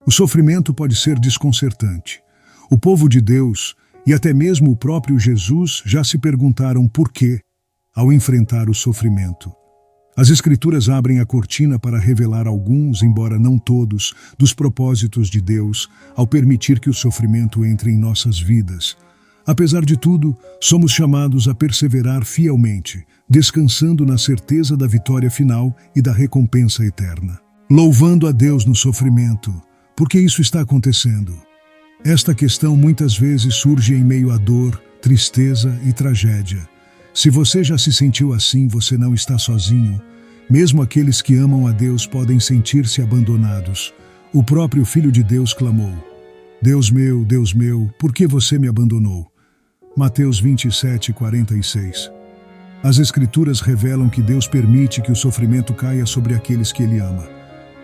O sofrimento pode ser desconcertante. O povo de Deus e até mesmo o próprio Jesus já se perguntaram por quê ao enfrentar o sofrimento. As Escrituras abrem a cortina para revelar alguns, embora não todos, dos propósitos de Deus ao permitir que o sofrimento entre em nossas vidas. Apesar de tudo, somos chamados a perseverar fielmente, descansando na certeza da vitória final e da recompensa eterna. Louvando a Deus no sofrimento. Por que isso está acontecendo? Esta questão muitas vezes surge em meio à dor, tristeza e tragédia. Se você já se sentiu assim, você não está sozinho. Mesmo aqueles que amam a Deus podem sentir-se abandonados. O próprio Filho de Deus clamou: Deus meu, por que você me abandonou? Mateus 27:46. As Escrituras revelam que Deus permite que o sofrimento caia sobre aqueles que Ele ama.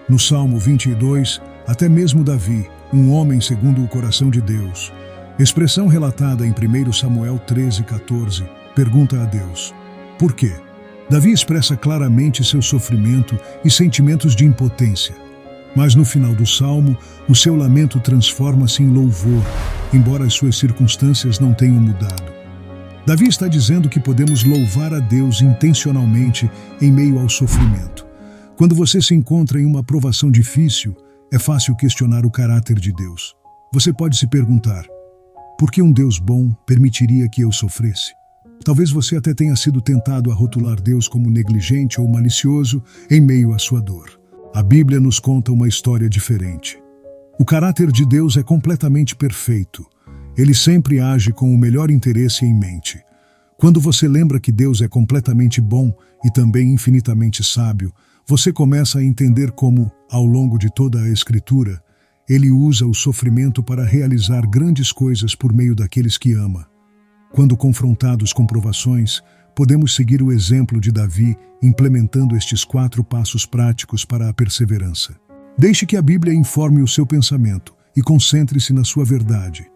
No Salmo 22, até mesmo Davi, um homem segundo o coração de Deus, expressão relatada em 1 Samuel 13:14, pergunta a Deus: por quê? Davi expressa claramente seu sofrimento e sentimentos de impotência. Mas no final do salmo, o seu lamento transforma-se em louvor, embora as suas circunstâncias não tenham mudado. Davi está dizendo que podemos louvar a Deus intencionalmente em meio ao sofrimento. Quando você se encontra em uma provação difícil, é fácil questionar o caráter de Deus. Você pode se perguntar: por que um Deus bom permitiria que eu sofresse? Talvez você até tenha sido tentado a rotular Deus como negligente ou malicioso em meio à sua dor. A Bíblia nos conta uma história diferente. O caráter de Deus é completamente perfeito. Ele sempre age com o melhor interesse em mente. Quando você lembra que Deus é completamente bom e também infinitamente sábio, você começa a entender como, ao longo de toda a Escritura, Ele usa o sofrimento para realizar grandes coisas por meio daqueles que ama. Quando confrontados com provações, podemos seguir o exemplo de Davi, implementando estes 4 passos práticos para a perseverança. Deixe que a Bíblia informe o seu pensamento e concentre-se na sua verdade.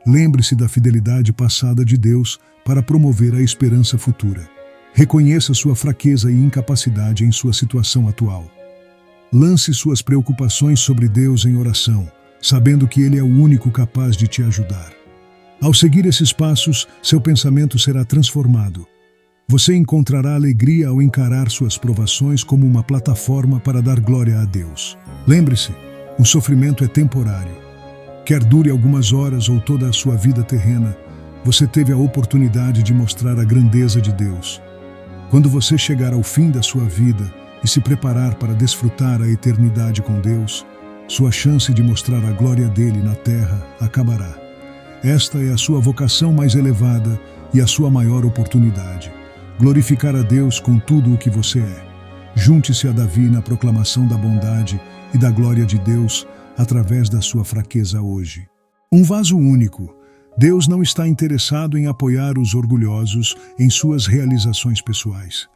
Lembre-se da fidelidade passada de Deus para promover a esperança futura. Reconheça sua fraqueza e incapacidade em sua situação atual. Lance suas preocupações sobre Deus em oração, sabendo que Ele é o único capaz de te ajudar. Ao seguir esses passos, seu pensamento será transformado. Você encontrará alegria ao encarar suas provações como uma plataforma para dar glória a Deus. Lembre-se, o sofrimento é temporário. Quer dure algumas horas ou toda a sua vida terrena, você teve a oportunidade de mostrar a grandeza de Deus. Quando você chegar ao fim da sua vida e se preparar para desfrutar a eternidade com Deus, sua chance de mostrar a glória dele na terra acabará. Esta é a sua vocação mais elevada e a sua maior oportunidade. Glorificar a Deus com tudo o que você é. Junte-se a Davi na proclamação da bondade e da glória de Deus através da sua fraqueza hoje. Um vaso único. Deus não está interessado em apoiar os orgulhosos em suas realizações pessoais.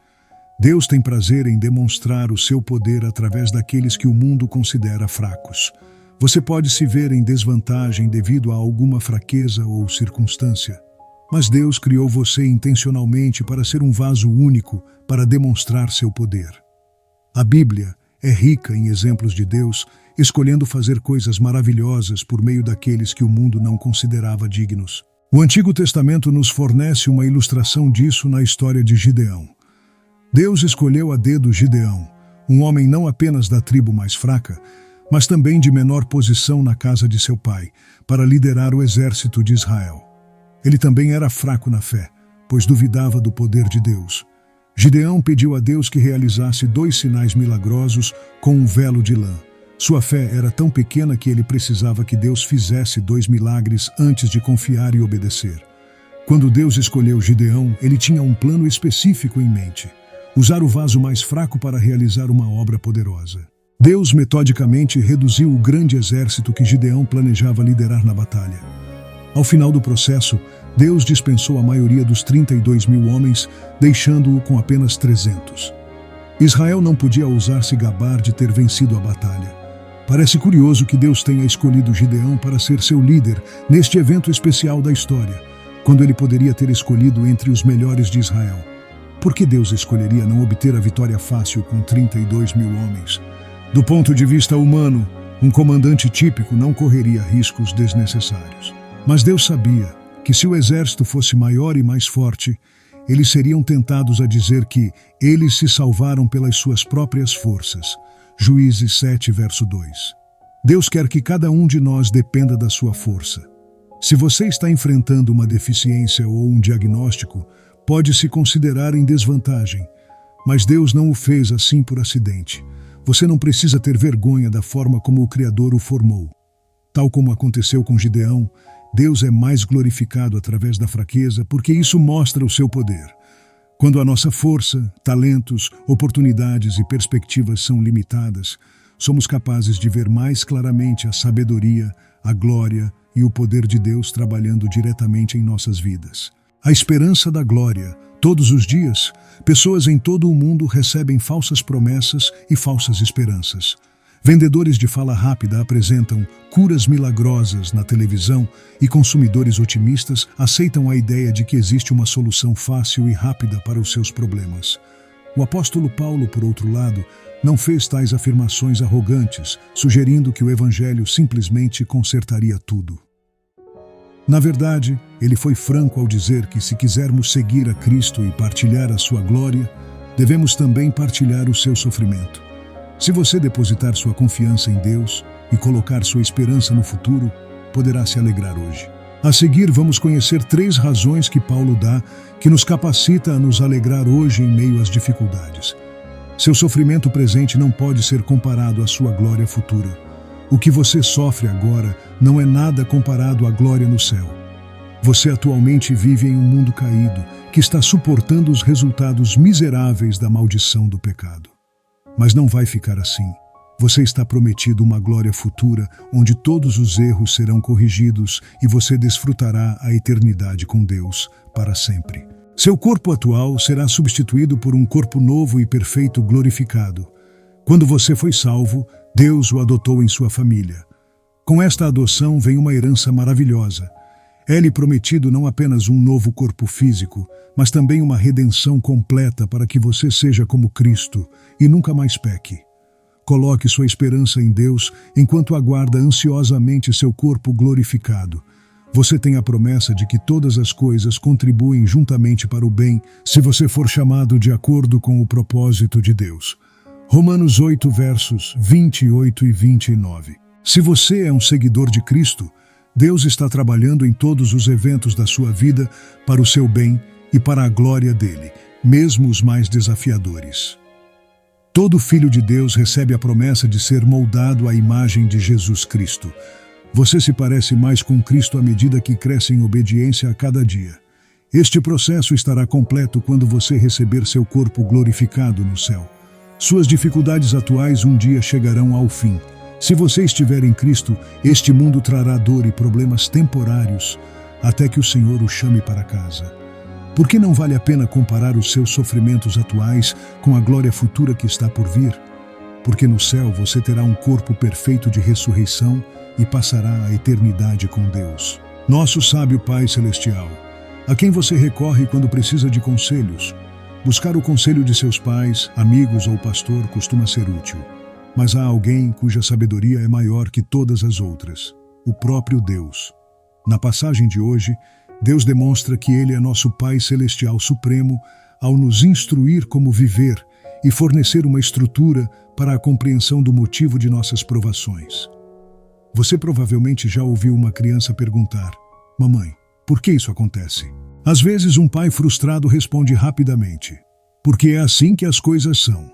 Deus tem prazer em demonstrar o seu poder através daqueles que o mundo considera fracos. Você pode se ver em desvantagem devido a alguma fraqueza ou circunstância. Mas Deus criou você intencionalmente para ser um vaso único para demonstrar seu poder. A Bíblia é rica em exemplos de Deus escolhendo fazer coisas maravilhosas por meio daqueles que o mundo não considerava dignos. O Antigo Testamento nos fornece uma ilustração disso na história de Gideão. Deus escolheu a dedo Gideão, um homem não apenas da tribo mais fraca, mas também de menor posição na casa de seu pai, para liderar o exército de Israel. Ele também era fraco na fé, pois duvidava do poder de Deus. Gideão pediu a Deus que realizasse 2 sinais milagrosos com um velo de lã. Sua fé era tão pequena que ele precisava que Deus fizesse 2 milagres antes de confiar e obedecer. Quando Deus escolheu Gideão, ele tinha um plano específico em mente: usar o vaso mais fraco para realizar uma obra poderosa. Deus metodicamente reduziu o grande exército que Gideão planejava liderar na batalha. Ao final do processo, Deus dispensou a maioria dos 32.000 homens, deixando-o com apenas 300. Israel não podia ousar se gabar de ter vencido a batalha. Parece curioso que Deus tenha escolhido Gideão para ser seu líder neste evento especial da história, quando ele poderia ter escolhido entre os melhores de Israel. Por que Deus escolheria não obter a vitória fácil com 32.000 homens? Do ponto de vista humano, Um comandante típico não correria riscos desnecessários. Mas Deus sabia que se o exército fosse maior e mais forte, eles seriam tentados a dizer que eles se salvaram pelas suas próprias forças. Juízes 7, verso 2. Deus quer que cada um de nós dependa da sua força. Se você está enfrentando uma deficiência ou um diagnóstico, pode se considerar em desvantagem. Mas Deus não o fez assim por acidente. Você não precisa ter vergonha da forma como o Criador o formou. Tal como aconteceu com Gideão, Deus é mais glorificado através da fraqueza, porque isso mostra o seu poder. Quando a nossa força, talentos, oportunidades e perspectivas são limitadas, somos capazes de ver mais claramente a sabedoria, a glória e o poder de Deus trabalhando diretamente em nossas vidas. A esperança da glória. Todos os dias, pessoas em todo o mundo recebem falsas promessas e falsas esperanças. Vendedores de fala rápida apresentam curas milagrosas na televisão e consumidores otimistas aceitam a ideia de que existe uma solução fácil e rápida para os seus problemas. O apóstolo Paulo, por outro lado, não fez tais afirmações arrogantes, sugerindo que o evangelho simplesmente consertaria tudo. Na verdade, ele foi franco ao dizer que se quisermos seguir a Cristo e partilhar a sua glória, devemos também partilhar o seu sofrimento. Se você depositar sua confiança em Deus e colocar sua esperança no futuro, poderá se alegrar hoje. A seguir, vamos conhecer 3 razões que Paulo dá que nos capacita a nos alegrar hoje em meio às dificuldades. Seu sofrimento presente não pode ser comparado à sua glória futura. O que você sofre agora não é nada comparado à glória no céu. Você atualmente vive em um mundo caído, que está suportando os resultados miseráveis da maldição do pecado. Mas não vai ficar assim. Você está prometido uma glória futura, onde todos os erros serão corrigidos e você desfrutará a eternidade com Deus para sempre. Seu corpo atual será substituído por um corpo novo e perfeito glorificado. Quando você foi salvo, Deus o adotou em sua família. Com esta adoção vem uma herança maravilhosa. É-lhe prometido não apenas um novo corpo físico, mas também uma redenção completa para que você seja como Cristo e nunca mais peque. Coloque sua esperança em Deus enquanto aguarda ansiosamente seu corpo glorificado. Você tem a promessa de que todas as coisas contribuem juntamente para o bem se você for chamado de acordo com o propósito de Deus. Romanos 8, versos 28 e 29. Se você é um seguidor de Cristo, Deus está trabalhando em todos os eventos da sua vida para o seu bem e para a glória dele, mesmo os mais desafiadores. Todo filho de Deus recebe a promessa de ser moldado à imagem de Jesus Cristo. Você se parece mais com Cristo à medida que cresce em obediência a cada dia. Este processo estará completo quando você receber seu corpo glorificado no céu. Suas dificuldades atuais um dia chegarão ao fim. Se você estiver em Cristo, este mundo trará dor e problemas temporários, até que o Senhor o chame para casa. Por que não vale a pena comparar os seus sofrimentos atuais com a glória futura que está por vir? Porque no céu você terá um corpo perfeito de ressurreição e passará a eternidade com Deus. Nosso sábio Pai Celestial, a quem você recorre quando precisa de conselhos. Buscar o conselho de seus pais, amigos ou pastor costuma ser útil. Mas há alguém cuja sabedoria é maior que todas as outras, o próprio Deus. Na passagem de hoje, Deus demonstra que Ele é nosso Pai Celestial Supremo ao nos instruir como viver e fornecer uma estrutura para a compreensão do motivo de nossas provações. Você provavelmente já ouviu uma criança perguntar: "Mamãe, por que isso acontece?" Às vezes um pai frustrado responde rapidamente: "Porque é assim que as coisas são."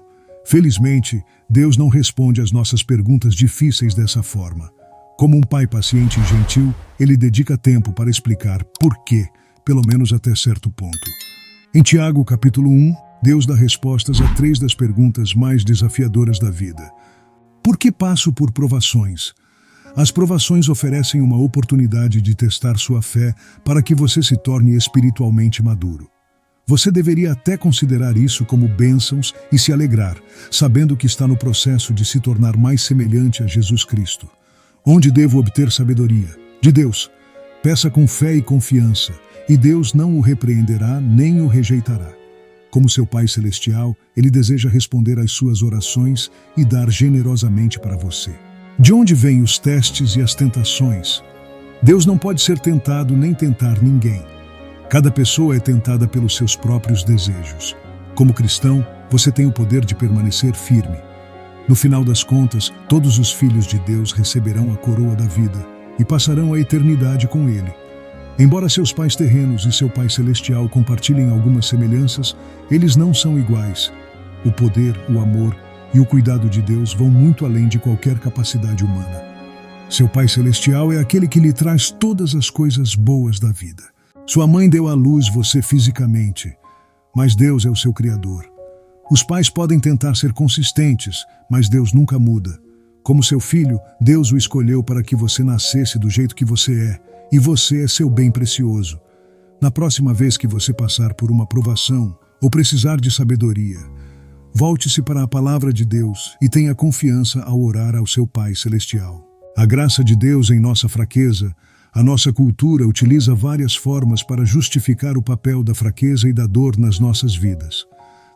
Felizmente, Deus não responde às nossas perguntas difíceis dessa forma. Como um pai paciente e gentil, Ele dedica tempo para explicar por quê, pelo menos até certo ponto. Em Tiago, capítulo 1, Deus dá respostas a 3 das perguntas mais desafiadoras da vida. Por que passo por provações? As provações oferecem uma oportunidade de testar sua fé para que você se torne espiritualmente maduro. Você deveria até considerar isso como bênçãos e se alegrar, sabendo que está no processo de se tornar mais semelhante a Jesus Cristo. Onde devo obter sabedoria? De Deus. Peça com fé e confiança, e Deus não o repreenderá nem o rejeitará. Como seu Pai Celestial, Ele deseja responder às suas orações e dar generosamente para você. De onde vêm os testes e as tentações? Deus não pode ser tentado nem tentar ninguém. Cada pessoa é tentada pelos seus próprios desejos. Como cristão, você tem o poder de permanecer firme. No final das contas, todos os filhos de Deus receberão a coroa da vida e passarão a eternidade com Ele. Embora seus pais terrenos e seu Pai Celestial compartilhem algumas semelhanças, eles não são iguais. O poder, o amor e o cuidado de Deus vão muito além de qualquer capacidade humana. Seu Pai Celestial é aquele que lhe traz todas as coisas boas da vida. Sua mãe deu à luz você fisicamente, mas Deus é o seu Criador. Os pais podem tentar ser consistentes, mas Deus nunca muda. Como seu filho, Deus o escolheu para que você nascesse do jeito que você é, e você é seu bem precioso. Na próxima vez que você passar por uma provação ou precisar de sabedoria, volte-se para a palavra de Deus e tenha confiança ao orar ao seu Pai Celestial. A graça de Deus em nossa fraqueza. A nossa cultura utiliza várias formas para justificar o papel da fraqueza e da dor nas nossas vidas.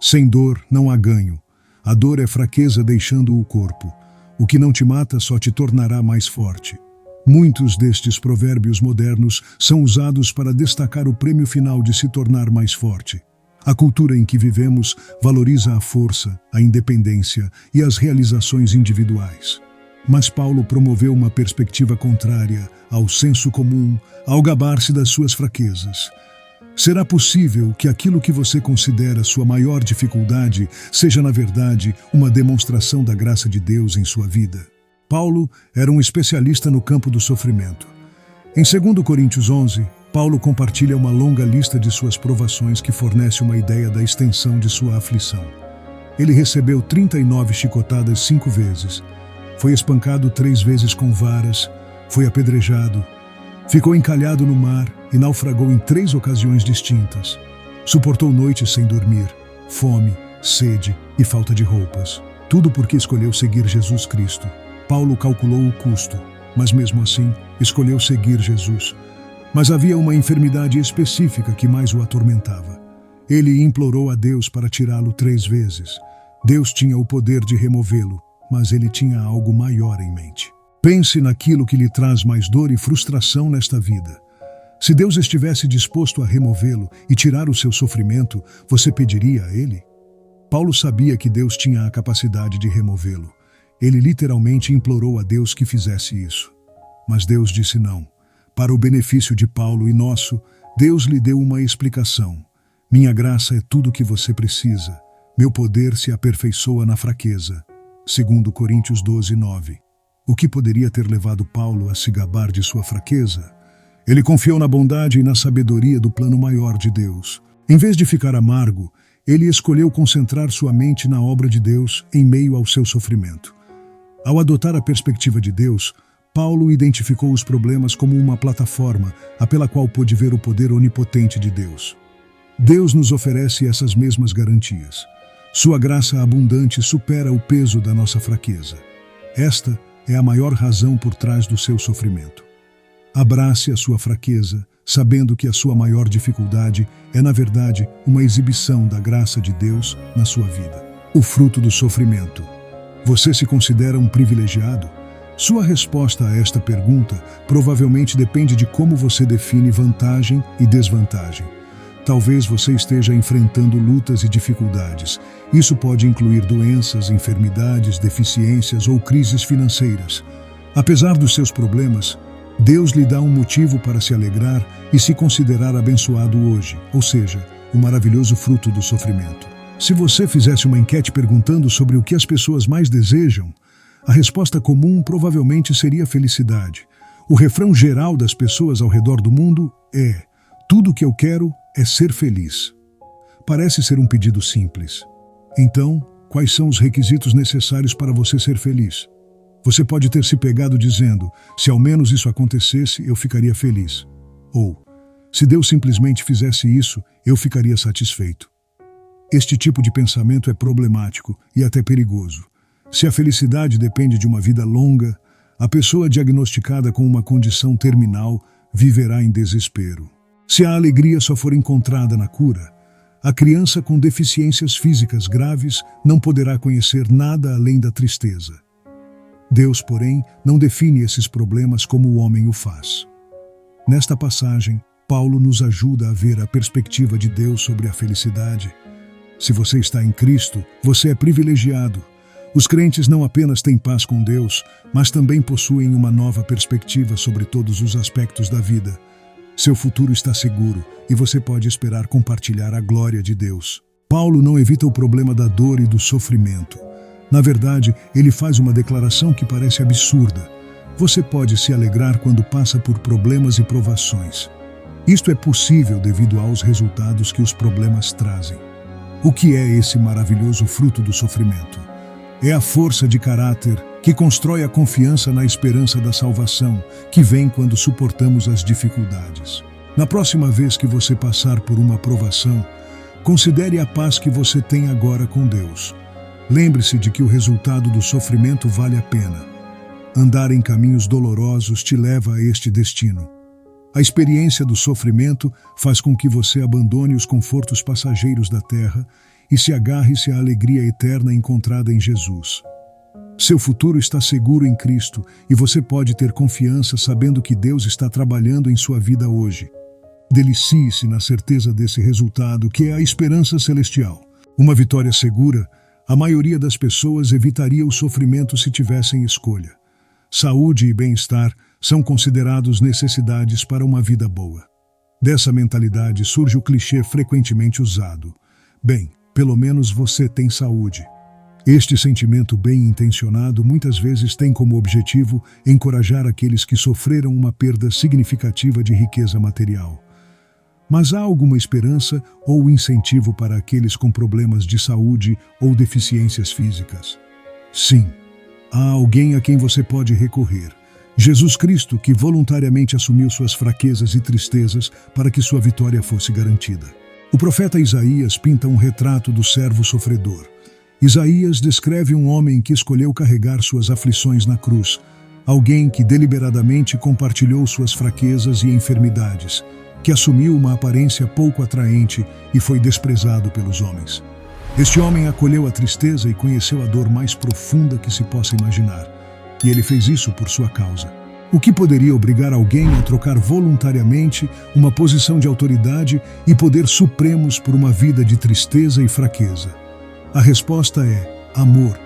Sem dor não há ganho. A dor é fraqueza deixando o corpo. O que não te mata só te tornará mais forte. Muitos destes provérbios modernos são usados para destacar o prêmio final de se tornar mais forte. A cultura em que vivemos valoriza a força, a independência e as realizações individuais. Mas Paulo promoveu uma perspectiva contrária ao senso comum ao gabar-se das suas fraquezas. Será possível que aquilo que você considera sua maior dificuldade seja, na verdade, uma demonstração da graça de Deus em sua vida? Paulo era um especialista no campo do sofrimento. Em 2 Coríntios 11, Paulo compartilha uma longa lista de suas provações que fornece uma ideia da extensão de sua aflição. Ele recebeu 39 chicotadas 5 vezes, foi espancado 3 vezes com varas, foi apedrejado, ficou encalhado no mar e naufragou em 3 ocasiões distintas. Suportou noites sem dormir, fome, sede e falta de roupas. Tudo porque escolheu seguir Jesus Cristo. Paulo calculou o custo, mas mesmo assim escolheu seguir Jesus. Mas havia uma enfermidade específica que mais o atormentava. Ele implorou a Deus para tirá-lo 3 vezes. Deus tinha o poder de removê-lo, mas ele tinha algo maior em mente. Pense naquilo que lhe traz mais dor e frustração nesta vida. Se Deus estivesse disposto a removê-lo e tirar o seu sofrimento, você pediria a Ele? Paulo sabia que Deus tinha a capacidade de removê-lo. Ele literalmente implorou a Deus que fizesse isso. Mas Deus disse não. Para o benefício de Paulo e nosso, Deus lhe deu uma explicação. Minha graça é tudo o que você precisa. Meu poder se aperfeiçoa na fraqueza. 2 Coríntios 12, 9. O que poderia ter levado Paulo a se gabar de sua fraqueza? Ele confiou na bondade e na sabedoria do plano maior de Deus. Em vez de ficar amargo, ele escolheu concentrar sua mente na obra de Deus em meio ao seu sofrimento. Ao adotar a perspectiva de Deus, Paulo identificou os problemas como uma plataforma pela qual pôde ver o poder onipotente de Deus. Deus nos oferece essas mesmas garantias. Sua graça abundante supera o peso da nossa fraqueza. Esta é a maior razão por trás do seu sofrimento. Abrace a sua fraqueza, sabendo que a sua maior dificuldade é, na verdade, uma exibição da graça de Deus na sua vida. O fruto do sofrimento. Você se considera um privilegiado? Sua resposta a esta pergunta provavelmente depende de como você define vantagem e desvantagem. Talvez você esteja enfrentando lutas e dificuldades. Isso pode incluir doenças, enfermidades, deficiências ou crises financeiras. Apesar dos seus problemas, Deus lhe dá um motivo para se alegrar e se considerar abençoado hoje, ou seja, o maravilhoso fruto do sofrimento. Se você fizesse uma enquete perguntando sobre o que as pessoas mais desejam, a resposta comum provavelmente seria felicidade. O refrão geral das pessoas ao redor do mundo é: tudo o que eu quero é ser feliz. Parece ser um pedido simples. Então, quais são os requisitos necessários para você ser feliz? Você pode ter se pegado dizendo: se ao menos isso acontecesse, eu ficaria feliz. Ou, se Deus simplesmente fizesse isso, eu ficaria satisfeito. Este tipo de pensamento é problemático e até perigoso. Se a felicidade depende de uma vida longa, a pessoa diagnosticada com uma condição terminal viverá em desespero. Se a alegria só for encontrada na cura, a criança com deficiências físicas graves não poderá conhecer nada além da tristeza. Deus, porém, não define esses problemas como o homem o faz. Nesta passagem, Paulo nos ajuda a ver a perspectiva de Deus sobre a felicidade. Se você está em Cristo, você é privilegiado. Os crentes não apenas têm paz com Deus, mas também possuem uma nova perspectiva sobre todos os aspectos da vida. Seu futuro está seguro e você pode esperar compartilhar a glória de Deus. Paulo não evita o problema da dor e do sofrimento. Na verdade, ele faz uma declaração que parece absurda. Você pode se alegrar quando passa por problemas e provações. Isto é possível devido aos resultados que os problemas trazem. O que é esse maravilhoso fruto do sofrimento? É a força de caráter que constrói a confiança na esperança da salvação, que vem quando suportamos as dificuldades. Na próxima vez que você passar por uma provação, considere a paz que você tem agora com Deus. Lembre-se de que o resultado do sofrimento vale a pena. Andar em caminhos dolorosos te leva a este destino. A experiência do sofrimento faz com que você abandone os confortos passageiros da terra e se agarre-se à alegria eterna encontrada em Jesus. Seu futuro está seguro em Cristo e você pode ter confiança sabendo que Deus está trabalhando em sua vida hoje. Delicie-se na certeza desse resultado, que é a esperança celestial. Uma vitória segura, a maioria das pessoas evitaria o sofrimento se tivessem escolha. Saúde e bem-estar são considerados necessidades para uma vida boa. Dessa mentalidade surge o clichê frequentemente usado: bem, pelo menos você tem saúde. Este sentimento bem-intencionado muitas vezes tem como objetivo encorajar aqueles que sofreram uma perda significativa de riqueza material. Mas há alguma esperança ou incentivo para aqueles com problemas de saúde ou deficiências físicas? Sim, há alguém a quem você pode recorrer. Jesus Cristo, que voluntariamente assumiu suas fraquezas e tristezas para que sua vitória fosse garantida. O profeta Isaías pinta um retrato do servo sofredor. Isaías descreve um homem que escolheu carregar suas aflições na cruz, alguém que deliberadamente compartilhou suas fraquezas e enfermidades, que assumiu uma aparência pouco atraente e foi desprezado pelos homens. Este homem acolheu a tristeza e conheceu a dor mais profunda que se possa imaginar, e ele fez isso por sua causa. O que poderia obrigar alguém a trocar voluntariamente uma posição de autoridade e poder supremos por uma vida de tristeza e fraqueza? A resposta é amor.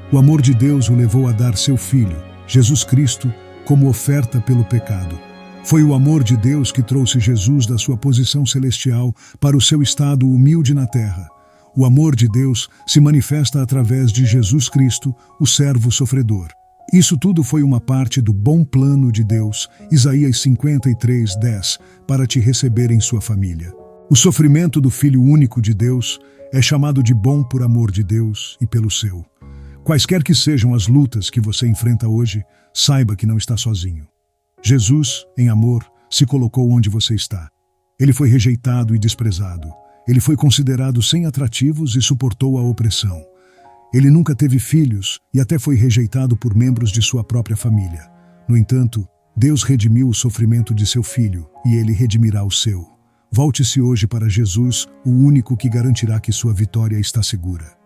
O amor de Deus o levou a dar seu Filho, Jesus Cristo, como oferta pelo pecado. Foi o amor de Deus que trouxe Jesus da sua posição celestial para o seu estado humilde na terra. O amor de Deus se manifesta através de Jesus Cristo, o servo sofredor. Isso tudo foi uma parte do bom plano de Deus, Isaías 53:10, para te receber em sua família. O sofrimento do Filho único de Deus é chamado de bom por amor de Deus e pelo seu. Quaisquer que sejam as lutas que você enfrenta hoje, saiba que não está sozinho. Jesus, em amor, se colocou onde você está. Ele foi rejeitado e desprezado. Ele foi considerado sem atrativos e suportou a opressão. Ele nunca teve filhos e até foi rejeitado por membros de sua própria família. No entanto, Deus redimiu o sofrimento de seu filho e ele redimirá o seu. Volte-se hoje para Jesus, o único que garantirá que sua vitória está segura.